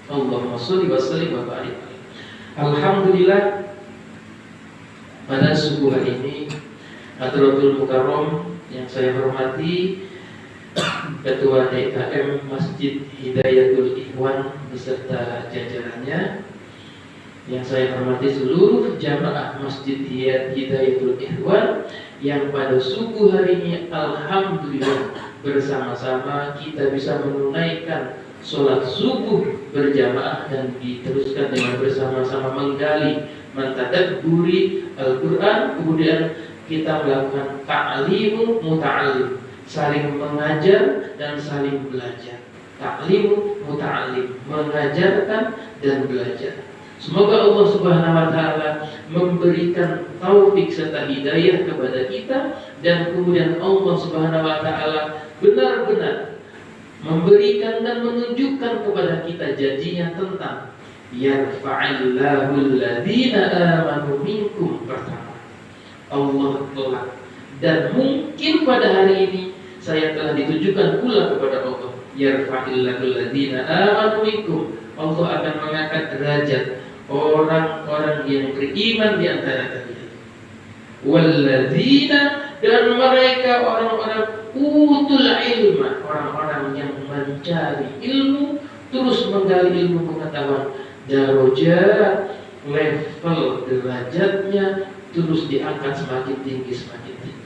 Allahumma sholli wa sallim wa barik. Alhamdulillah, pada subuh hari ini Hadratul Mukarram yang saya hormati, Ketua DKM Masjid Hidayatul Ikhwan beserta jajarannya, yang saya hormati seluruh jamaah Masjid Hidayatul Ikhwan yang pada subuh hari ini alhamdulillah bersama-sama kita bisa menunaikan sholat subuh berjamaah dan diteruskan dengan bersama-sama menggali, mentadabburi Al-Quran, kemudian kita melakukan ta'limu muta'alim, saling mengajar dan saling belajar. Ta'limu muta'alim, mengajarkan dan belajar. Semoga Allah Subhanahu wa taala memberikan taufik serta hidayah kepada kita, dan kemudian Allah Subhanahu wa taala benar-benar memberikan dan menunjukkan kepada kita janjinya tentang yarfa'illahu alladhina amanu minkum. Pertama, Allah telah, dan mungkin pada hari ini saya telah ditujukan pula kepada Allah, yarfa'illahu alladhina amanu minkum. Allah akan mengangkat derajat orang-orang yang beriman di antara kalian. Walladzina, dan mereka orang-orang utul ilma, orang-orang yang mencari ilmu, terus menggali ilmu pengetahuan, darajat, level derajatnya terus diangkat semakin tinggi, semakin tinggi.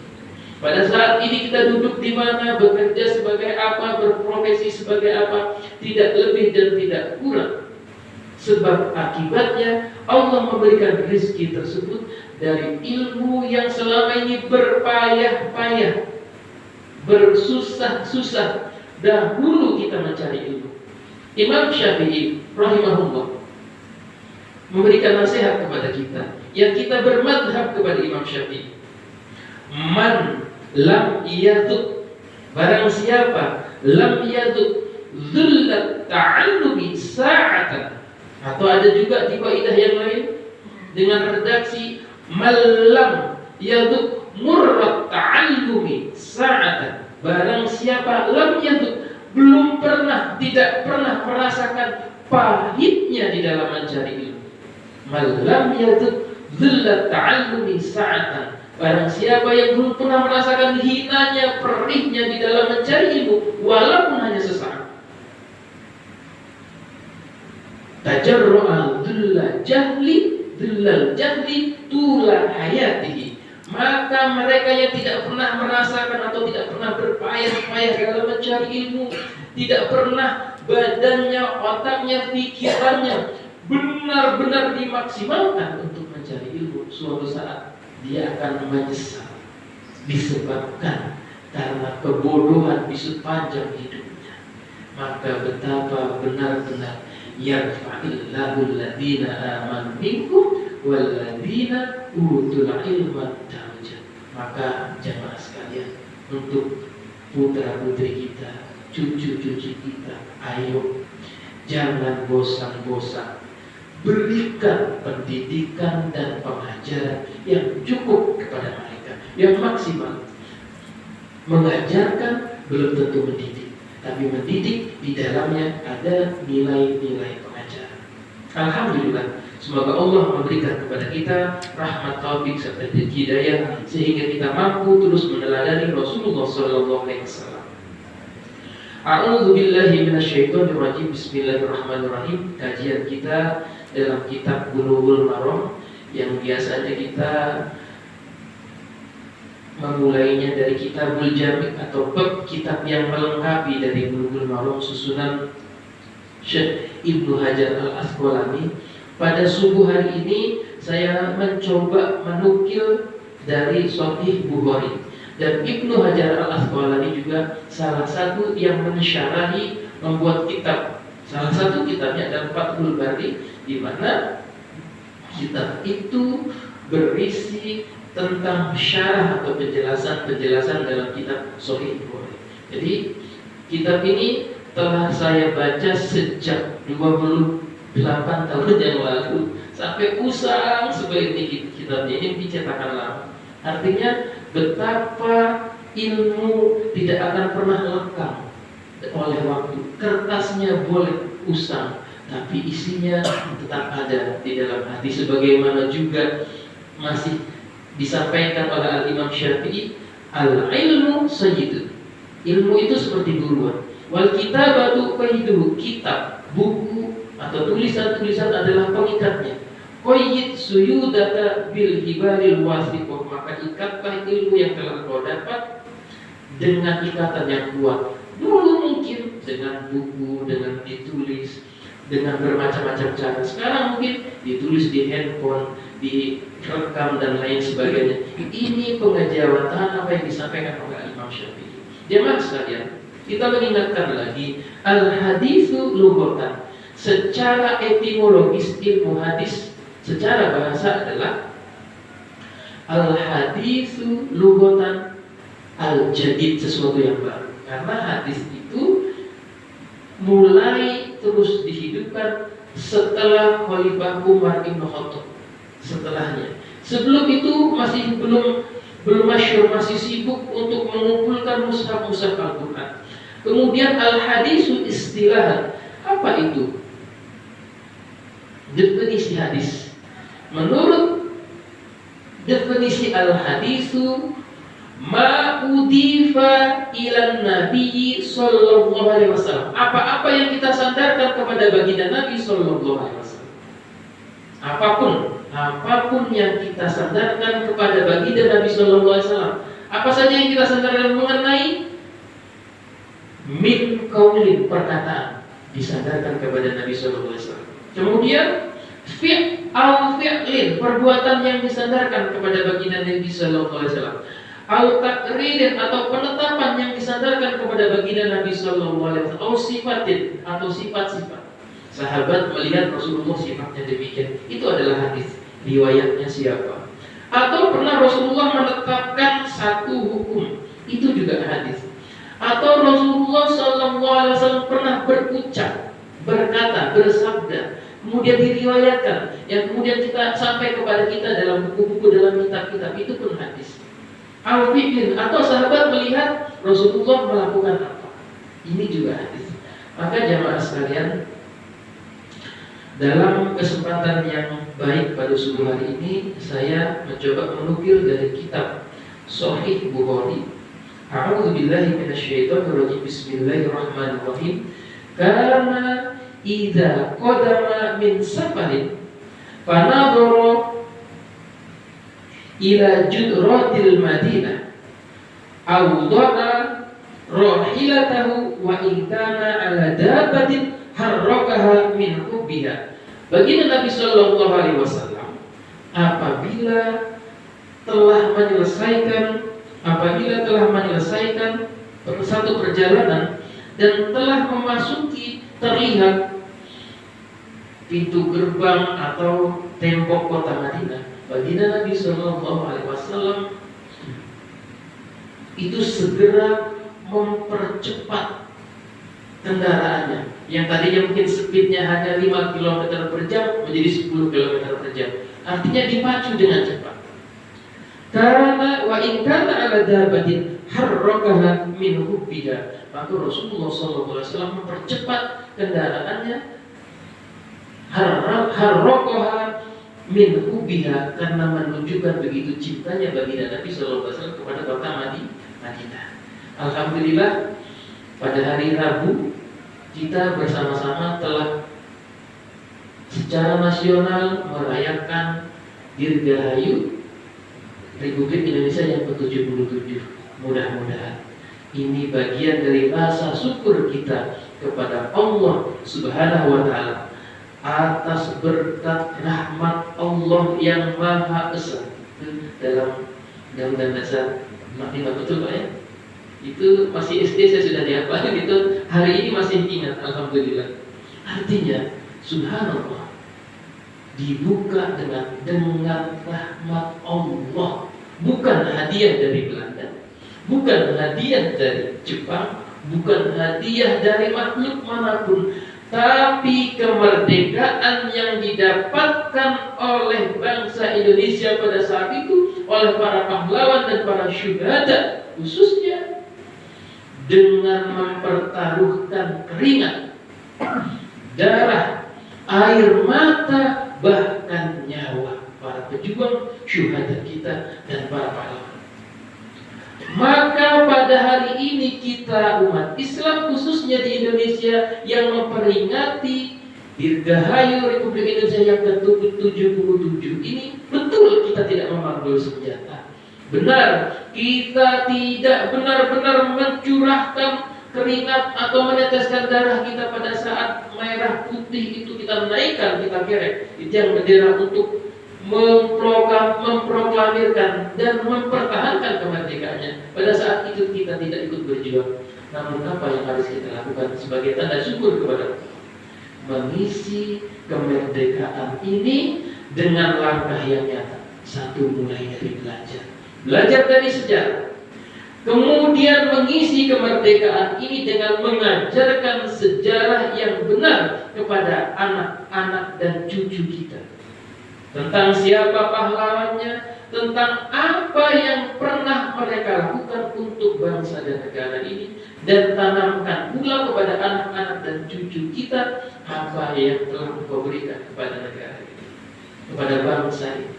Pada saat ini kita duduk di mana, bekerja sebagai apa, berprofesi sebagai apa, tidak lebih dan tidak kurang. Sebab akibatnya Allah memberikan rezeki tersebut dari ilmu yang selama ini berpayah-payah, bersusah-susah dahulu kita mencari ilmu. Imam Syafi'i rahimahullah memberikan nasihat kepada kita, yang kita bermadhab kepada Imam Syafi'i. Man lam yaduk, barang siapa lam yaduk dhullat ta'allumi sa'atan. Atau ada juga di kaidah yang lain dengan redaksi malam yaduk murrat ta'allumi sa'atan. Barang siapa lam yaduk, belum pernah, tidak pernah merasakan pahitnya di dalam mencari ilmu. Malam yaduk dhullat ta'allumi sa'atan. Barang siapa yang belum pernah merasakan hinanya, perihnya di dalam mencari ilmu, walaupun hanya sesaat. Tajarru'a dhullal jahli tula hayatihi. Maka mereka yang tidak pernah merasakan atau tidak pernah berpayah-payah dalam mencari ilmu, tidak pernah badannya, otaknya, pikirannya benar-benar dimaksimalkan untuk mencari ilmu, suatu saat dia akan menyesal disebabkan karena kebodohan di sepanjang hidupnya. Maka betapa benar-benar yarfa'illahu alladhina amanu minkum walladzina utul ilma darajat. Maka jamaah sekalian, untuk putra-putri kita, cucu-cucu kita, ayo jangan bosan-bosan berikan pendidikan dan pengajaran yang cukup kepada mereka, yang maksimal. Mengajarkan belum tentu mendidik, tapi mendidik di dalamnya ada nilai-nilai pengajaran. Alhamdulillah, semoga Allah memberikan kepada kita rahmat, taufik serta hidayah sehingga kita mampu terus meneladani Rasulullah sallallahu alaihi wasallam. A'udzu billahi minasyaitonir rajim. Bismillahirrahmanirrahim. Kajian kita dalam kitab Bulughul Maram yang biasanya kita memulainya dari Kitabul Jami' atau bab kitab yang melengkapi dari Bulughul Maram susunan Syekh Ibnu Hajar Al-Asqalani. Pada subuh hari ini saya mencoba menukil dari Sahih Bukhari, dan Ibnu Hajar Al-Asqalani juga salah satu yang mensyarahi, membuat kitab. Salah satu kitabnya adalah Fathul Bari, di mana kitab itu berisi tentang syarah atau penjelasan-penjelasan dalam kitab Sahih Bukhari. Jadi kitab ini telah saya baca sejak 28 tahun yang lalu, sampai usang seperti kitabnya ini dicetakan lama. Artinya betapa ilmu tidak akan pernah lekang oleh waktu. Kertasnya boleh usang, tapi isinya tetap ada di dalam hati, sebagaimana juga masih disampaikan oleh Al-Imam Syafi'i, al-ilmu sayyidun, ilmu itu seperti buruan, wal kitabatu qayyiduhu, kitab, buku atau tulisan-tulisan adalah pengikatnya. Qayyid suyudaka bil hibalil wasiqah, maka ikatlah ilmu yang telah kau dapat dengan ikatan yang kuat. Dulu mungkin dengan buku, dengan ditulis, dengan bermacam-macam cara. Sekarang mungkin ditulis di handphone, direkam dan lain sebagainya. Ini pengejawatan apa yang disampaikan oleh Imam Syafi'i. Jemaah sekalian, kita mengingatkan lagi, al-haditsu lughatan. Secara etimologis ilmu hadis secara bahasa adalah al-haditsu lughatan al-jadid, sesuatu yang baru. Karena hadis itu mulai terus dihidupkan setelah Khalifah Umar bin Khattab. Setelahnya, sebelum itu masih belum masyhur, masih sibuk untuk mengumpulkan mushaf-mushaf Al-Quran. Kemudian al-hadisu istilah, apa itu? Definisi hadis. Menurut definisi al-hadisu, ma udifa ilan Nabi sallallahu alaihi wasallam. Apa-apa yang kita sandarkan kepada baginda Nabi sallallahu alaihi wasallam. Apapun yang kita sandarkan kepada baginda Nabi sallallahu alaihi wasallam. Apa saja yang kita sandarkan mengenai min qaulin, perkataan, disandarkan kepada Nabi sallallahu alaihi wasallam. Kemudian fi'lin, perbuatan yang disandarkan kepada baginda Nabi sallallahu alaihi wasallam. Al-taqririn, atau penetapan yang disandarkan kepada baginda Nabi sallallahu alaihi wasallam. Atau sifatin, atau sifat-sifat. Sahabat melihat Rasulullah sifatnya demikian, itu adalah hadis. Riwayatnya siapa? Atau pernah Rasulullah menetapkan satu hukum, itu juga hadis. Atau Rasulullah sallallahu alaihi wasallam pernah berucap, berkata, bersabda, kemudian diriwayatkan, yang kemudian kita sampai kepada kita dalam buku-buku, dalam kitab-kitab, itu pun hadis. Al-fi'lin, atau sahabat melihat Rasulullah melakukan apa, ini juga hadis. Maka jamaah sekalian, dalam kesempatan yang baik pada subuh hari ini, saya mencoba menukil dari kitab Sahih Bukhari. A'udzu billahi minasyaitonir rajim. Bismillahirrahmanirrahim. Karena idza qadama min safarin fanadhara ila judratil Madinah awda'a rahilatahu wa in kana ala dabatin harrakaha min hubbiha. Baginda Nabi sallallahu alaihi wasallam apabila telah menyelesaikan satu perjalanan dan telah memasuki, terlihat pintu gerbang atau tembok kota Madinah, baginda Nabi sallallahu alaihi wasallam itu segera mempercepat kendaraannya, yang tadinya mungkin speednya hanya 5 km per jam menjadi 10 km per jam. Artinya dipacu dengan cepat. Karena wa in kana ala dabatin harrakaha min hubbiha, maka Rasulullah SAW mempercepat kendaraannya, harrakaha min hubbiha, karena menunjukkan begitu cintanya baginda Nabi SAW kepada kota Madinah. Alhamdulillah, pada hari Rabu kita bersama-sama telah secara nasional merayakan Dirgahayu Republik Indonesia yang ke-77. Mudah-mudahan ini bagian dari rasa syukur kita kepada Allah Subhanahu wa Ta'ala atas berkat rahmat Allah yang Maha Esa. Dalam Undang-Undang Dasar 45, betul Pak ya? Itu masih SD saya sudah dihafal, itu hari ini masih ingat, alhamdulillah. Artinya subhanallah, dibuka dengan rahmat Allah, bukan hadiah dari Belanda, bukan hadiah dari Jepang, bukan hadiah dari makhluk manapun, tapi kemerdekaan yang didapatkan oleh bangsa Indonesia pada saat itu, oleh para pahlawan dan para syuhada, khususnya dengan mempertaruhkan keringat, darah, air mata, bahkan nyawa para pejuang syuhada kita dan para pahlawan. Maka pada hari ini kita umat Islam khususnya di Indonesia yang memperingati Dirgahayu Republik Indonesia yang ke-77 ini, betul kita tidak memanggul senjata. Benar, kita tidak benar-benar mencurahkan keringat atau meneteskan darah kita pada saat merah putih itu kita naikkan, kita kerek itu yang bendera untuk memproklamirkan dan mempertahankan kemerdekaannya. Pada saat itu kita tidak ikut berjuang. Namun apa yang harus kita lakukan sebagai tanda syukur kepada Allah? Mengisi kemerdekaan ini dengan langkah yang nyata. Satu, mulai dari belajar dari sejarah. Kemudian mengisi kemerdekaan ini dengan mengajarkan sejarah yang benar kepada anak-anak dan cucu kita, tentang siapa pahlawannya, tentang apa yang pernah mereka lakukan untuk bangsa dan negara ini, dan tanamkan pula kepada anak-anak dan cucu kita apa yang telah Engkau berikan kepada negara ini, kepada bangsa ini.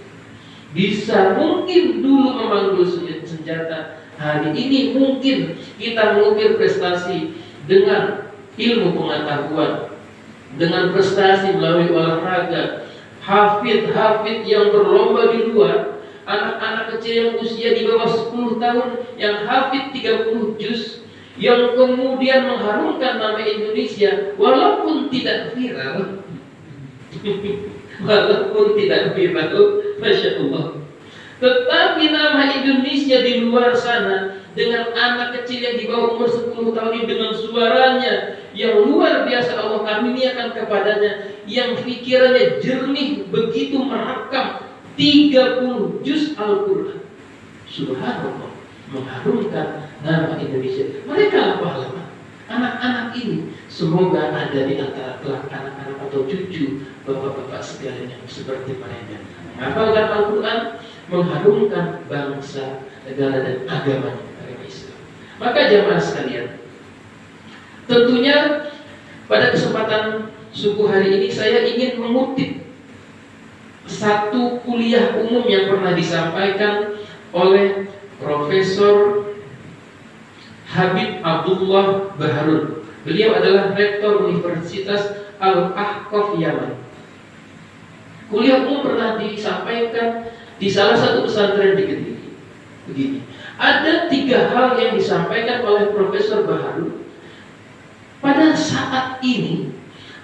Bisa mungkin dulu memanggul senjata, hari ini mungkin kita mengukir prestasi dengan ilmu pengetahuan, dengan prestasi melalui olahraga, hafid yang berlomba di luar, anak-anak kecil yang usia di bawah 10 tahun yang hafid 30 juz, yang kemudian mengharumkan nama Indonesia walaupun tidak viral. Walaupun tidak viral, Masya Allah, tetapi nama Indonesia di luar sana, dengan anak kecil yang di bawah umur 10 tahun ini, dengan suaranya yang luar biasa Allah karuniakan kepadanya, yang pikirannya jernih begitu merekam 30 juz Al-Quran. Subhanallah, mengharumkan nama Indonesia. Mereka pahlawan. Anak-anak ini semoga ada di antara kelak anak-anak atau cucu bapak-bapak sekalian yang seperti mereka, menghafalkan Al-Quran, mengharumkan bangsa, negara dan agama Islam. Maka jamaah sekalian, tentunya pada kesempatan subuh hari ini saya ingin mengutip satu kuliah umum yang pernah disampaikan oleh Profesor Habib Abdullah Baharun. Beliau adalah Rektor Universitas Al-Ahqaf Yaman. Kuliah umum pernah disampaikan di salah satu pesantren di Kediri. Begini, ada 3 hal yang disampaikan oleh Profesor Baharun. Pada saat ini,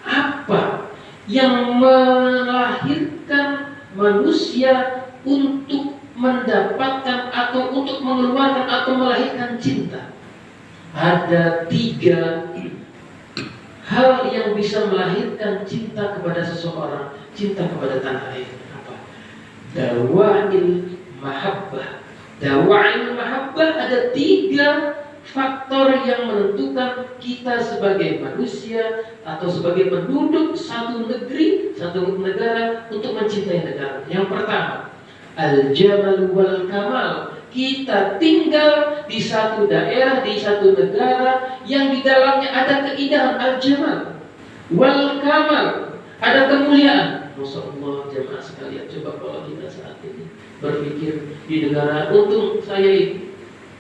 apa yang melahirkan manusia untuk mendapatkan atau untuk mengeluarkan atau melahirkan cinta? Ada 3 hal yang bisa melahirkan cinta kepada seseorang, cinta kepada tanah air. Apa? Dawail mahabbah. Dawail mahabbah, ada 3 faktor yang menentukan kita sebagai manusia atau sebagai penduduk satu negeri, satu negara untuk mencintai negara. Yang pertama, al-jamal wal kamal. Kita tinggal di satu daerah, di satu negara yang di dalamnya ada keindahan, al-jamal wal kamal, ada kemuliaan. Masya Allah, jemaah sekalian, coba kalau kita saat ini berpikir di negara, untung saya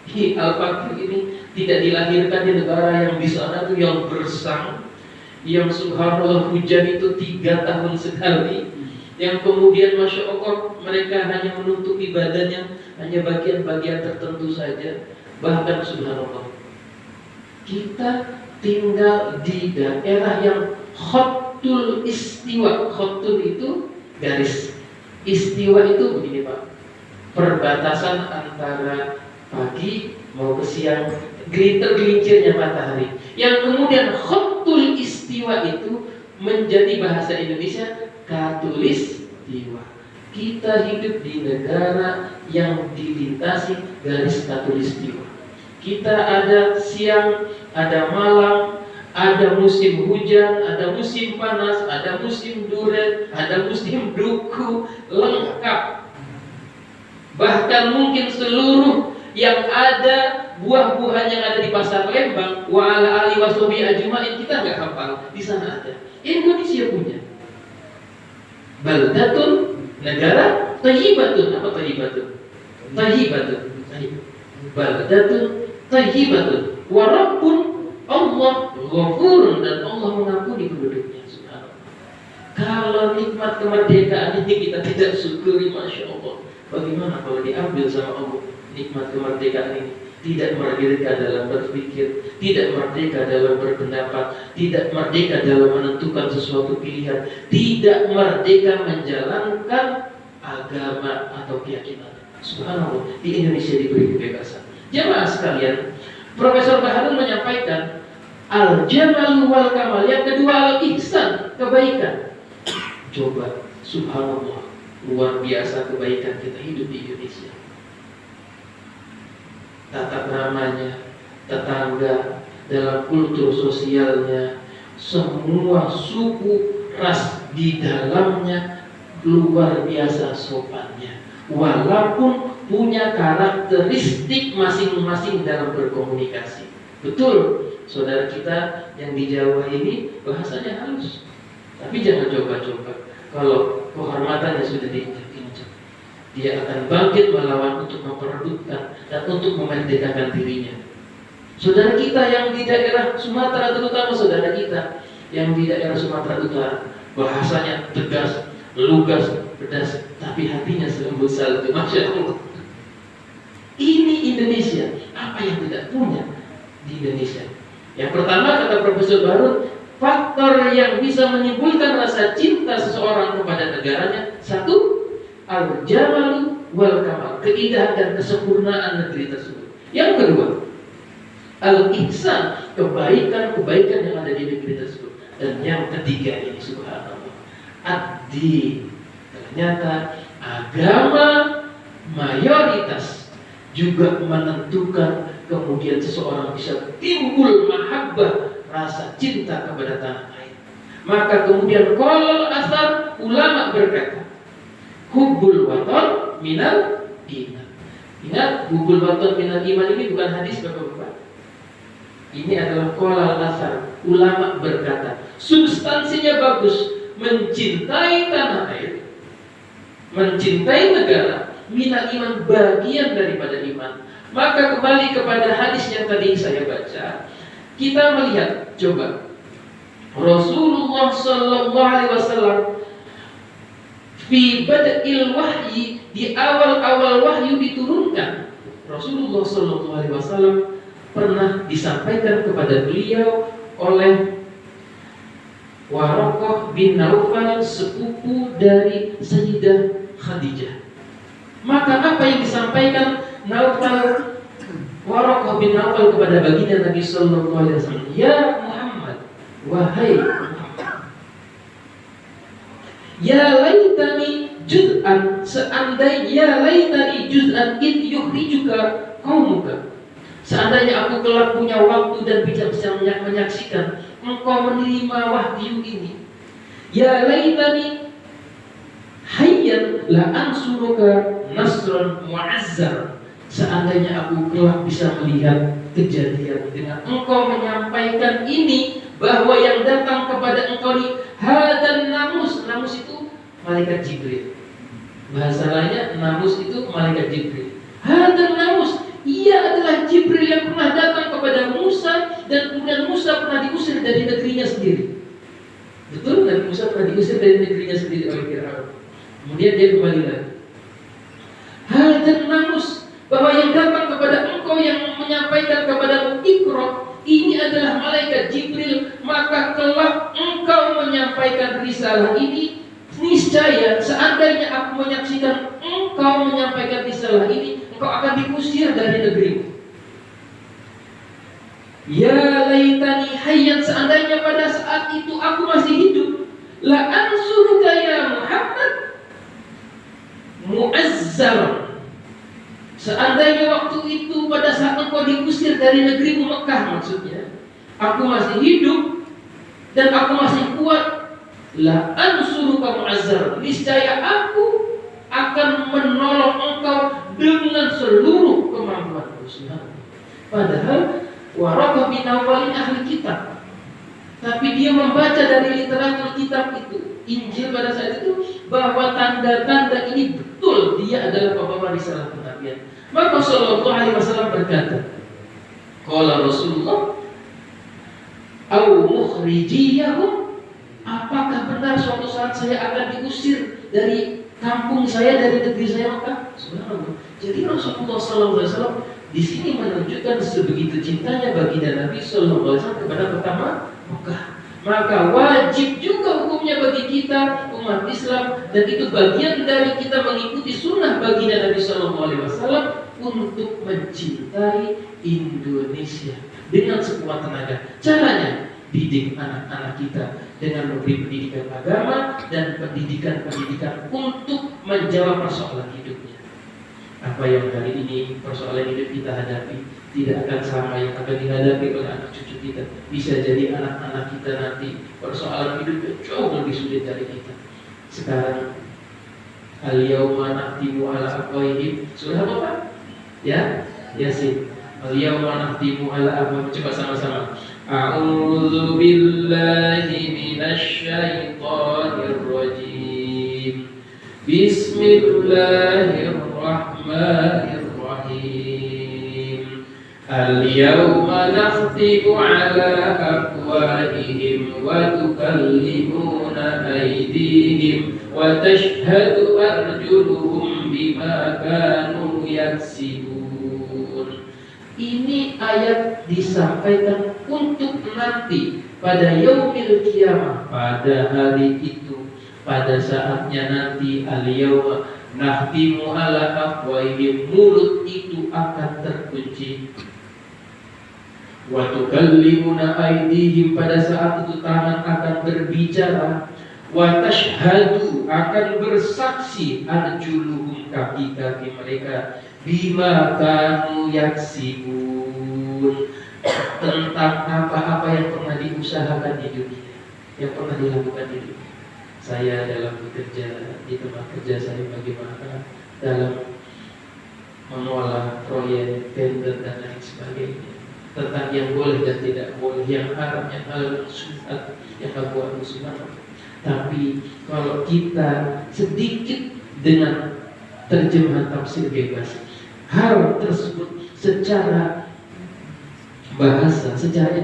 di Al-Fakir ini tidak dilahirkan di negara yang di sana tuh yang bersang, yang subhanallah hujan itu 3 tahun sekali, yang kemudian Masya Allah mereka hanya menutup ibadahnya hanya bagian-bagian tertentu saja. Bahkan subhanallah, kita tinggal di daerah yang khatul istiwa. Khatul itu garis, istiwa itu begini Pak, perbatasan antara pagi mau ke siang, tergelincirnya matahari. Yang kemudian khatul istiwa itu menjadi bahasa Indonesia katulistiwa. Kita hidup di negara yang dilintasi garis katulistiwa. Kita ada siang, ada malam, ada musim hujan, ada musim panas, ada musim duren, ada musim duku, lengkap. Bahkan mungkin seluruh yang ada, buah-buahan yang ada di pasar Lembang, wa ala ali washabi ajmain, kita nggak hafal, di sana ada. Indonesia punya. Baldatun, negara, thayyibatun. Apa thayyibatun? Thayyibatun. Baldatun thayyibatun. Wa rabbun, Allah ghafurun, dan Allah mengampuni penduduknya. Subhanallah. Kalau nikmat kemerdekaan ini kita tidak syukuri, Masya Allah, bagaimana kalau diambil sama Allah nikmat kemerdekaan ini? Tidak merdeka dalam berpikir, tidak merdeka dalam berpendapat, tidak merdeka dalam menentukan sesuatu pilihan, tidak merdeka menjalankan agama atau keyakinan. Subhanallah, di Indonesia diberi kebebasan. Jamaah sekalian, Profesor Baharun menyampaikan al-jamalu wal kamal, yang kedua al-ihsan, kebaikan. Coba, subhanallah, luar biasa kebaikan kita hidup di Indonesia. Tata keramanya, tetangga, dalam kultur sosialnya, semua suku, ras di dalamnya luar biasa sopannya. Walaupun punya karakteristik masing-masing dalam berkomunikasi. Betul, saudara kita yang di Jawa ini bahasanya halus. Tapi jangan coba-coba. Kalau kehormatannya sudah diinjak, dia akan bangkit melawan untuk memperebutkan dan untuk memerdekakan dirinya. Saudara kita yang di daerah Sumatera, terutama saudara kita yang di daerah Sumatera Utara, bahasanya tegas, lugas, pedas, tapi hatinya selembut salju. Masya Allah. Ini Indonesia. Apa yang tidak punya di Indonesia? Yang pertama, kata Profesor Baharun, faktor yang bisa menimbulkan rasa cinta seseorang kepada negaranya, satu, al-jamalu wal kamal, keindahan dan kesempurnaan negeri tersebut. Yang kedua, al-ihsan, kebaikan-kebaikan yang ada di negeri tersebut. Dan yang ketiga ini, subhanallah, ad-din. Ternyata agama mayoritas juga menentukan kemudian seseorang bisa timbul mahabbah, rasa cinta kepada tanah air. Maka kemudian qolal asar, ulama berkata, hubbul waton minal iman. Ingat, hubbul waton minal iman ini bukan hadis Bapak-bapak. Ini adalah qolal asar, ulama berkata, substansinya bagus, mencintai tanah air, mencintai negara, minal iman, bagian daripada iman. Maka kembali kepada hadis yang tadi saya baca, kita melihat, coba, Rasulullah Sallallahu Alaihi Wasallam fi bada'il wahyi, di awal-awal wahyu diturunkan, Rasulullah Sallallahu Alaihi Wasallam pernah disampaikan kepada beliau oleh Waraqah bin Naufal, sepupu dari Sayyidah Khadijah. Maka apa yang disampaikan Naufal, Waraqah bin Naufal kepada baginda Nabi Sallallahu Alaihi Wasallam? Ya Muhammad, wahai Muhammad, ya laitani juz'an, seandainya, ya laitani juz'an id yukhrijuka qaumuka, seandainya aku kelak punya waktu dan bisa menyaksikan engkau menerima wahyu ini. Ya laitani hayyan la ansuruka nasran mu'azzar, seandainya aku kelak bisa melihat kejadian dengan engkau menyampaikan ini, bahwa yang datang kepada engkau ini hadan namus. Namus itu malaikat Jibril. Bahasa lainnya namus itu malaikat Jibril. Hadan namus, ia adalah Jibril yang pernah datang kepada Musa, dan kemudian Musa pernah diusir dari negerinya sendiri. Betul, Nabi Musa pernah diusir dari negerinya sendiri oleh Fir'aun. Kemudian dia kembali lagi. Hadan namus, bahwa yang datang kepada engkau yang menyampaikan kepadamu Iqra, ini adalah malaikat Jibril. Maka kelak engkau menyampaikan risalah ini, niscaya seandainya aku menyaksikan engkau menyampaikan risalah ini, engkau akan diusir dari negerimu. Ya laitani hayyan, seandainya pada saat itu aku masih hidup, la ansuruka ya Muhammad mu'azzar, seandainya waktu itu pada saat engkau diusir dari negerimu Mekah, maksudnya aku masih hidup dan aku masih kuat, la ansuruka mu'azzar, niscaya aku akan menolong engkau dengan seluruh kemampuanku. Padahal Waraqah bin Naufal ini ahli kitab, tapi dia membaca dari literatur kitab itu, Injil pada saat itu, bahwa tanda-tanda ini betul dia adalah pembawa risalah kenabian. Maka Sallallahu Alaihi Wasallam berkata, qala Rasulullah, au mukhrijiyahum, apakah benar suatu saat saya akan diusir dari kampung saya, dari negeri saya Mekah? Subhanallah. Jadi Rasulullah SAW di sini menunjukkan sebegitu cintanya baginda Nabi SAW kepada pertama Mekah. Maka wajib juga hukumnya bagi kita umat Islam, dan itu bagian dari kita mengikuti sunnah baginda Nabi SAW untuk mencintai Indonesia dengan sekuat tenaga. Caranya didik anak-anak kita dengan memberi pendidikan agama dan pendidikan-pendidikan untuk menjawab persoalan hidupnya. Apa yang hari ini persoalan hidup kita hadapi tidak akan sama yang akan dihadapi oleh anak cucu kita. Bisa jadi anak-anak kita nanti persoalan hidupnya jauh lebih sulit dari kita. Sekarang al-yawma nakhtimu ala afwahihim, surah apa Pak? Ya, Yasin. Al-yawma nakhtimu ala afwahihim. Coba sama-sama. A'udzu billahi minasy syaithanir rajim. Bismillahirrahmanirrahim. Al-yawma nakhtimu ala afwahihim wa tukallimuna aydihim wa tashhadu arjuluhum bima kanu yaksibun. Ini ayat disampaikan untuk nanti pada yaumil qiyamah, pada hari itu, pada saatnya nanti. Al-yawma nakhtimu ala afwahihim, mulut itu akan terkunci. Wa tukallimuna aydihim, pada saat itu tangan akan berbicara. Wa tashhadu, akan bersaksi, arjuluhum, kaki-kaki mereka, bima kanu yaksibun, tentang apa-apa yang pernah diusahakan di dunia, yang pernah dilakukan di dunia. Saya dalam bekerja di tempat kerja saya bagaimana dalam mengolah proyek, tender dan lain sebagainya, tentang yang boleh dan tidak boleh, yang haram, yang halal, sunat, yang kabuat muslimat. Tapi kalau kita sedikit dengan terjemahan tafsir bebas, hal tersebut secara bahasa, secara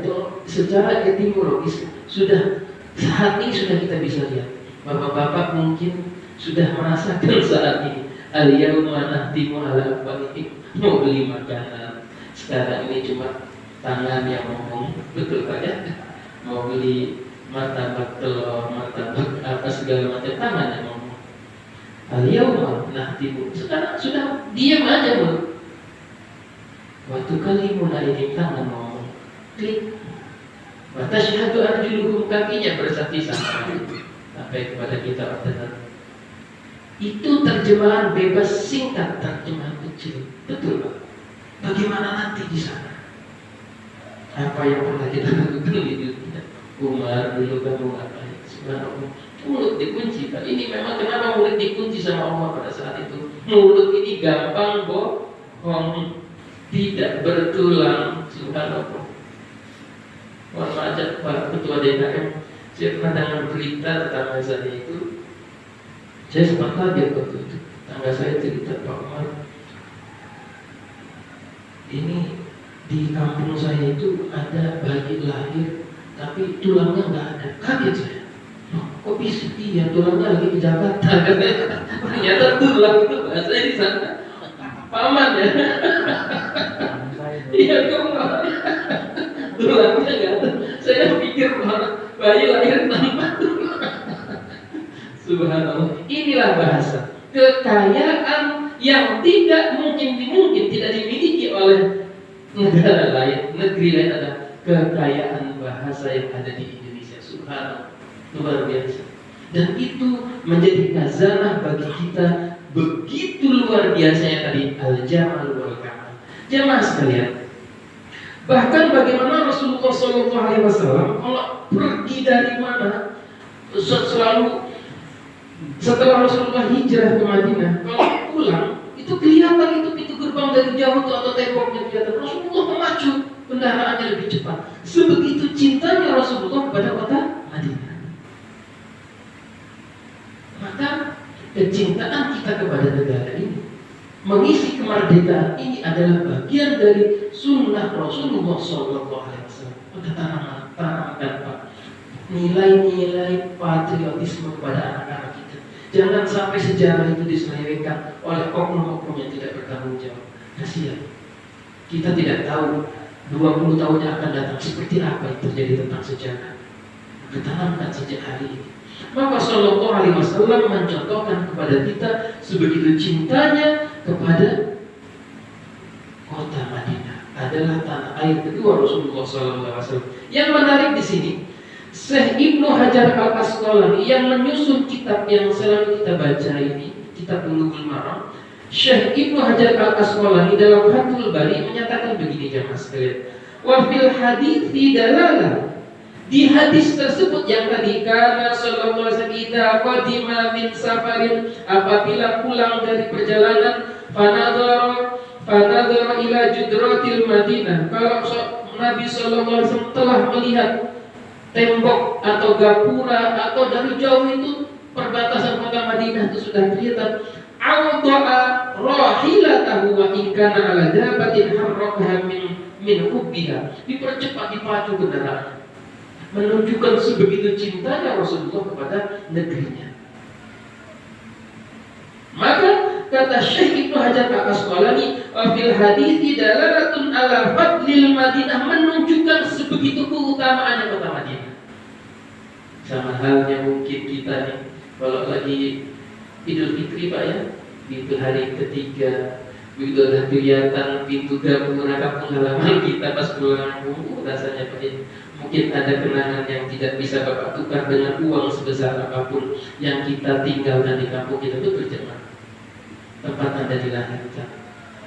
etimologis sudah saat ini sudah kita bisa lihat. Bapak-bapak mungkin sudah merasakan saat ini. Al-yawma nakhtimu ala afwahihim, mau beli makanan. Sekarang ini cuma tangan yang ngomong, betul Pak ya? Mau beli martabak telur, martabak apa segala macam, tangan yang ngomong. Al-yawma nakhtimu, sekarang sudah diam aja Bu. Waktu kali mulai ini tangan ngomong, klik. Wa tashhadu arjuluhum, kakinya bersaksi sampai kepada kita ordenan. Itu terjemahan bebas singkat, terjemahan kecil. Betul Pak? Bagaimana nanti di sana? Apa yang pernah kita lakukan di dunia? Umar dulu kan mengatakan, subhanallah, mulut dikunci Pak. Ini memang kenapa mulut dikunci sama Allah pada saat itu? Mulut ini gampang bohong, tidak bertulang, subhanallah. Mohon maaf Pak Ketua DKM, saya pernah dengar berita tetangga saya itu, saya sempat kaget waktu itu. Tetangga saya cerita, Pak Umar, ini di kampung saya itu ada bayi lahir, tapi tulangnya nggak ada. Kaget saya. Oh, kok bisa? Iya, tulangnya lagi di Jakarta. Ternyata tulang itu bahasa di sana paman ya. Iya kok tulangnya nggak ada. Saya pikir bayi lahir tanpa tulang. Subhanallah. Inilah bahasa kekayaan yang tidak mungkin tidak dimiliki oleh negara lain, negeri lain, adalah kekayaan bahasa yang ada di Indonesia. Subhanallah, luar biasa. Dan itu menjadi khazanah bagi kita, begitu luar biasanya tadi al-jamal wal kamal. Jemaah sekalian, bahkan bagaimana Rasulullah SAW kalau pergi dari mana, selalu setelah Rasulullah hijrah ke Madinah, kalau pulang itu kelihatan itu pintu gerbang dari jauh atau temboknya kelihatan. Rasulullah memacu kendaraannya lebih cepat. Sebegitu cintanya Rasulullah kepada kota Madinah. Maka kecintaan kita kepada negara ini, mengisi kemerdekaan ini adalah bagian dari sunnah Rasulullah SAW. Kita tanamkan Pak nilai-nilai patriotisme kepada anak-anak kita. Jangan sampai sejarah itu diselewengkan oleh oknum-oknum yang tidak bertanggung jawab. Kasihan. Kita tidak tahu 20 tahun yang akan datang seperti apa yang terjadi tentang sejarah. Ditanamkan sejak hari ini. Maka Sallallahu Alaihi Wasallam mencontohkan kepada kita sebegitu cintanya kepada kota Madinah, adalah tanah air kedua Rasulullah Sallallahu Alaihi Wasallam. Yang menarik di sini, Syekh Ibnu Hajar Al-Asqalani yang menyusun kitab yang selalu kita baca ini, kitab Bulughul Maram, Syekh Ibnu Hajar Al-Asqalani dalam Fathul Bari menyatakan begini jamaah sekalian. Wa fil hadithi dalalah, di hadis tersebut yang tadi, karena sallallahu alaihi wasallam idza qadima min safarin, apabila pulang dari perjalanan, fanadhara ila judratil Madinah, kalau Nabi sallallahu alaihi wasallam telah melihat tembok atau gapura atau dari jauh itu perbatasan kota Madinah itu sudah kelihatan, awda'a rahilatahu wa in kana ala dabatin harrakaha min hubbiha, dipercepat, dipacu kendaraan, menunjukkan sebegitu cintanya Rasulullah kepada negerinya. Maka kata Syekh Ibnu Hajar Al-Asqalani, fil hadithi dalalatun ala fadlil Madinah, menunjukkan sebegitu keutamaannya kota Madinah. Sama halnya mungkin kita nih, kalau lagi Idul Fitri Pak ya, itu hari ketiga, begitu ada kelihatan pintu gapura kampung halaman kita pas pulang, rasanya Pak, mungkin ada kenangan yang tidak bisa Bapak tukar dengan uang sebesar apapun yang kita tinggalkan di kampung kita. Itu berjemaah tempat Anda dilahirkan,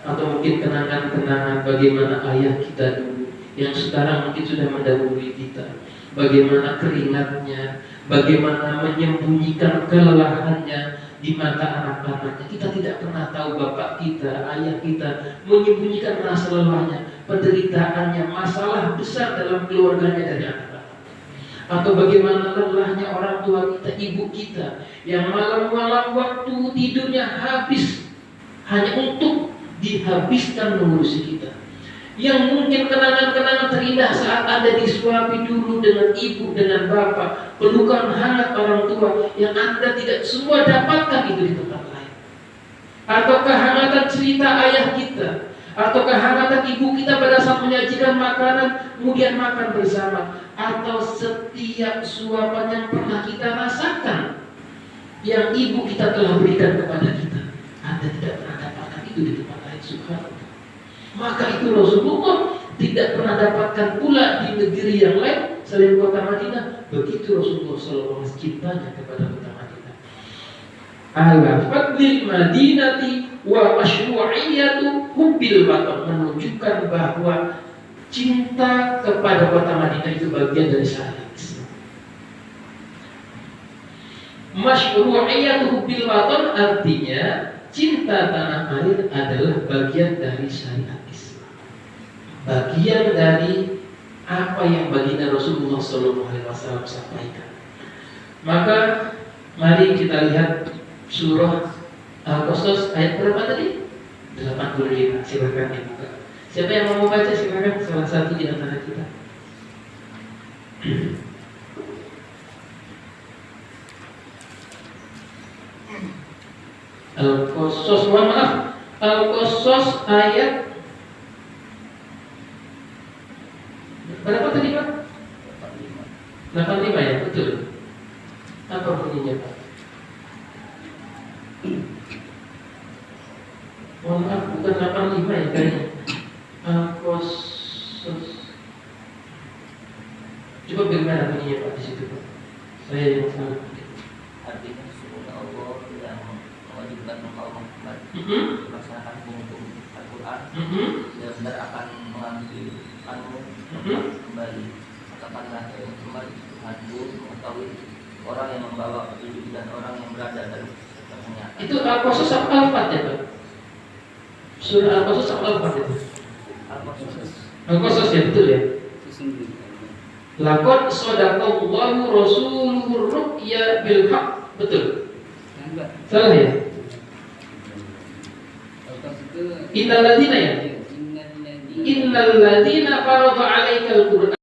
atau mungkin kenangan-kenangan bagaimana ayah kita dulu yang sekarang mungkin sudah mendahului kita, bagaimana keringatnya, bagaimana menyembunyikan kelelahannya di mata anak-anaknya. Kita tidak pernah tahu bapak kita, ayah kita menyembunyikan rasa lelahnya, penderitaannya, masalah besar dalam keluarganya dari anak-anak. Atau bagaimana lelahnya orang tua kita, ibu kita, yang malam-malam waktu tidurnya habis hanya untuk dihabiskan mengurusi kita. Yang mungkin kenangan-kenangan terindah saat Anda disuapi dulu dengan ibu, dengan bapak, pelukan hangat orang tua yang Anda tidak semua dapatkan itu di tempat lain. Atau kehangatan cerita ayah kita, atau kehangatan ibu kita pada saat menyajikan makanan, kemudian makan bersama, atau setiap suapan yang pernah kita rasakan yang ibu kita telah berikan kepada kita. Anda tidak pernah dapatkan itu di tempat lain. Subhanallah. Maka itu Rasulullah tidak pernah dapatkan pula di negeri yang lain selain kota Madinah. Begitu Rasulullah SAW cintanya kepada kota Madinah. Ala fadlil Madinati wa masyru'iyatu hubbil watan, menunjukkan bahwa cinta kepada kota Madinah itu bagian dari syariat Islam. Masyru'iyatu hubbil watan artinya cinta tanah air adalah bagian dari syariat Islam, bagian dari apa yang baginda Rasulullah SAW sampaikan. Maka mari kita lihat surah Al-Qasas ayat berapa tadi? 85. Silakan dibuka. Siapa yang mau baca silakan, salah satu di antara kita. Al-Qasas, mohon maaf, Al-Qasas ayat berapa tadi Pak? 85 ya, betul. Apa bunyinya Pak? Mohon maaf, bukan 85 ya kayaknya. Al-Qasas. Coba bagaimana bunyinya Pak di situ Pak? Saya yang salah. Artinya sesungguhnya Allah yang mewajibkan kaum Muhammad melaksanakan hukum Al-Quran, benar-benar akan mengambil kembali. Katakanlah kembali Tuhanku mengetahui orang yang membawa petunjuk dan orang yang berada dalam kenyataan. Itu Al-Qasas apa Al-Fat ya Pak? Surah Al-Qasas apa Al-Fat itu? Al-Qasas ya, betul ya. Laqad sadaqallahu rasuluhu ru'ya bil haqq, betul. juga. Salah ya? Innal ladzina ya? Innal ladzina farada 'alaikal Qur'an